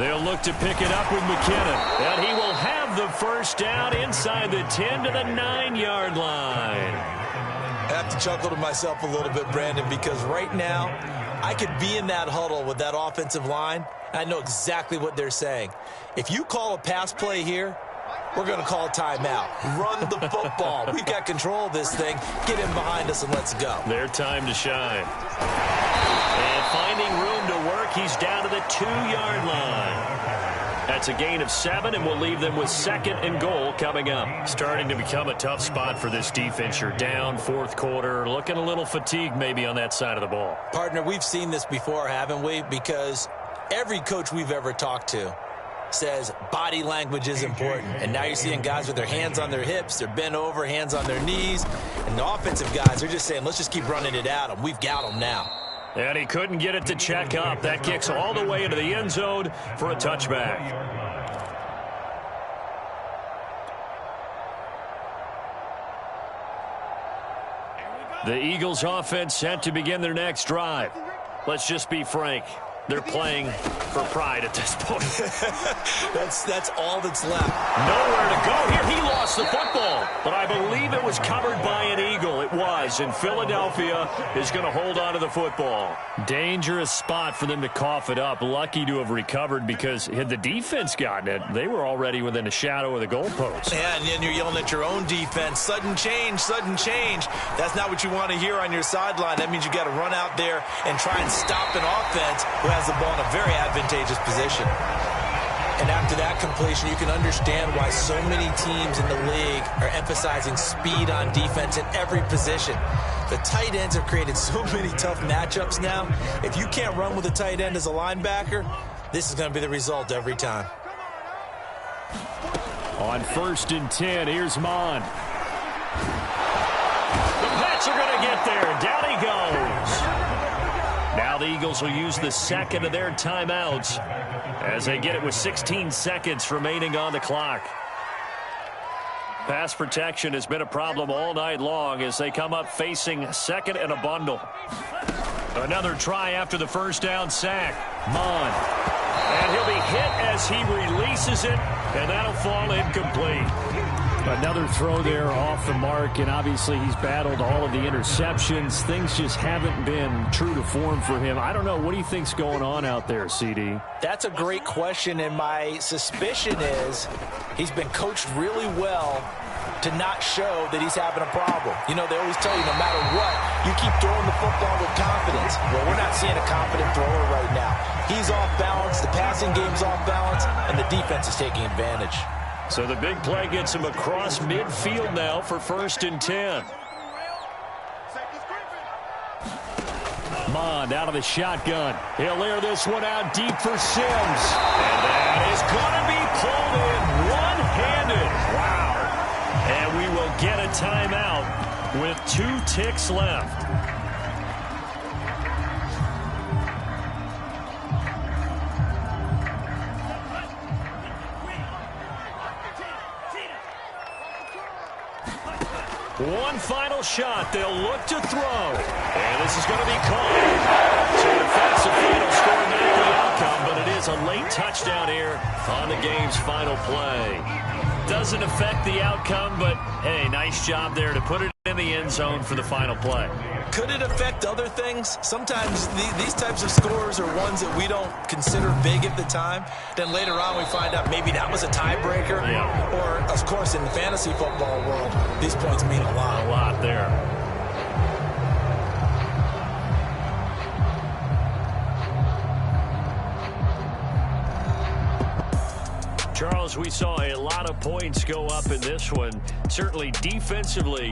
They'll look to pick it up with McKinnon. And he will have the first down inside the 10 to the 9-yard line. I have to chuckle to myself a little bit, Brandon, because right now I could be in that huddle with that offensive line, and I know exactly what they're saying. If you call a pass play here, we're going to call a timeout. Run the football. We've got control of this thing. Get him behind us and let's go. Their time to shine. And finding room to work, he's down to the 2-yard line. That's a gain of 7, and we'll leave them with 2nd and goal coming up. Starting to become a tough spot for this defense. You're down 4th quarter, looking a little fatigued maybe on that side of the ball. Partner, we've seen this before, haven't we? Because every coach we've ever talked to says body language is important. And now you're seeing guys with their hands on their hips, they're bent over, hands on their knees. And the offensive guys are just saying, let's just keep running it at them. We've got them now. And he couldn't get it to check up. That kicks all the way into the end zone for a touchback. The Eagles offense set to begin their next drive. Let's just be frank. They're playing for pride at this point. That's all that's left. Nowhere to go here. He lost the football, but I believe it was covered by an Eagle. It was, and Philadelphia is going to hold on to the football. Dangerous spot for them to cough it up. Lucky to have recovered because had the defense gotten it, they were already within a shadow of the goalpost. Yeah, and then you're yelling at your own defense. Sudden change, sudden change. That's not what you want to hear on your sideline. That means you got to run out there and try and stop an offense who has the ball in a very advantageous position. And after that completion, you can understand why so many teams in the league are emphasizing speed on defense in every position. The tight ends have created so many tough matchups now. If you can't run with a tight end as a linebacker, this is going to be the result every time. On 1st and 10, here's Mon. The Pats are going to get there. Down he goes. Now the Eagles will use the second of their timeouts as they get it with 16 seconds remaining on the clock. Pass protection has been a problem all night long as they come up facing second and a bundle. Another try after the first down sack. Mon. And he'll be hit as he releases it, and that'll fall incomplete. Another throw there off the mark, and obviously he's battled all of the interceptions. Things just haven't been true to form for him. I don't know. What do you think's going on out there, CD? That's a great question, and my suspicion is he's been coached really well to not show that he's having a problem. You know, they always tell you no matter what, you keep throwing the football with confidence. Well, we're not seeing a confident thrower right now. He's off balance, the passing game's off balance, and the defense is taking advantage. So the big play gets him across midfield now for 1st and 10. Mond out of the shotgun. He'll air this one out deep for Sims. And that is going to be pulled in one-handed. Wow. And we will get a timeout with 2 ticks left. One final shot. They'll look to throw. And this is going to be called. So that's the final score, not the outcome, but it is a late touchdown here on the game's final play. Doesn't affect the outcome, but, hey, nice job there to put it in the end zone for the final play. Could it affect other things? Sometimes these types of scores are ones that we don't consider big at the time. Then later on we find out maybe that was a tiebreaker. Yeah. Or, of course, in the fantasy football world, these points mean a lot. A lot there. Charles, we saw a lot of points go up in this one. Certainly defensively,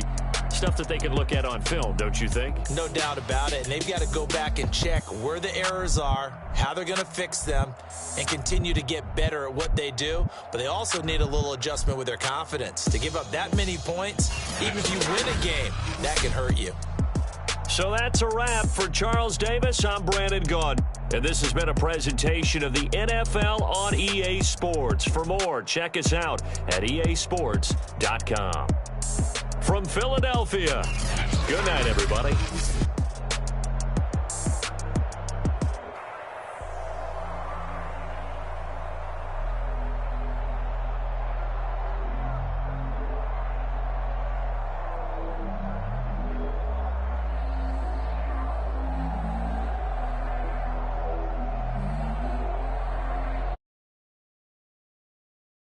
stuff that they can look at on film, don't you think? No doubt about it. And they've got to go back and check where the errors are, how they're going to fix them, and continue to get better at what they do. But they also need a little adjustment with their confidence. To give up that many points, even if you win a game, that can hurt you. So that's a wrap for Charles Davis. I'm Brandon Gunn. And this has been a presentation of the NFL on EA Sports. For more, check us out at easports.com. From Philadelphia, good night, everybody.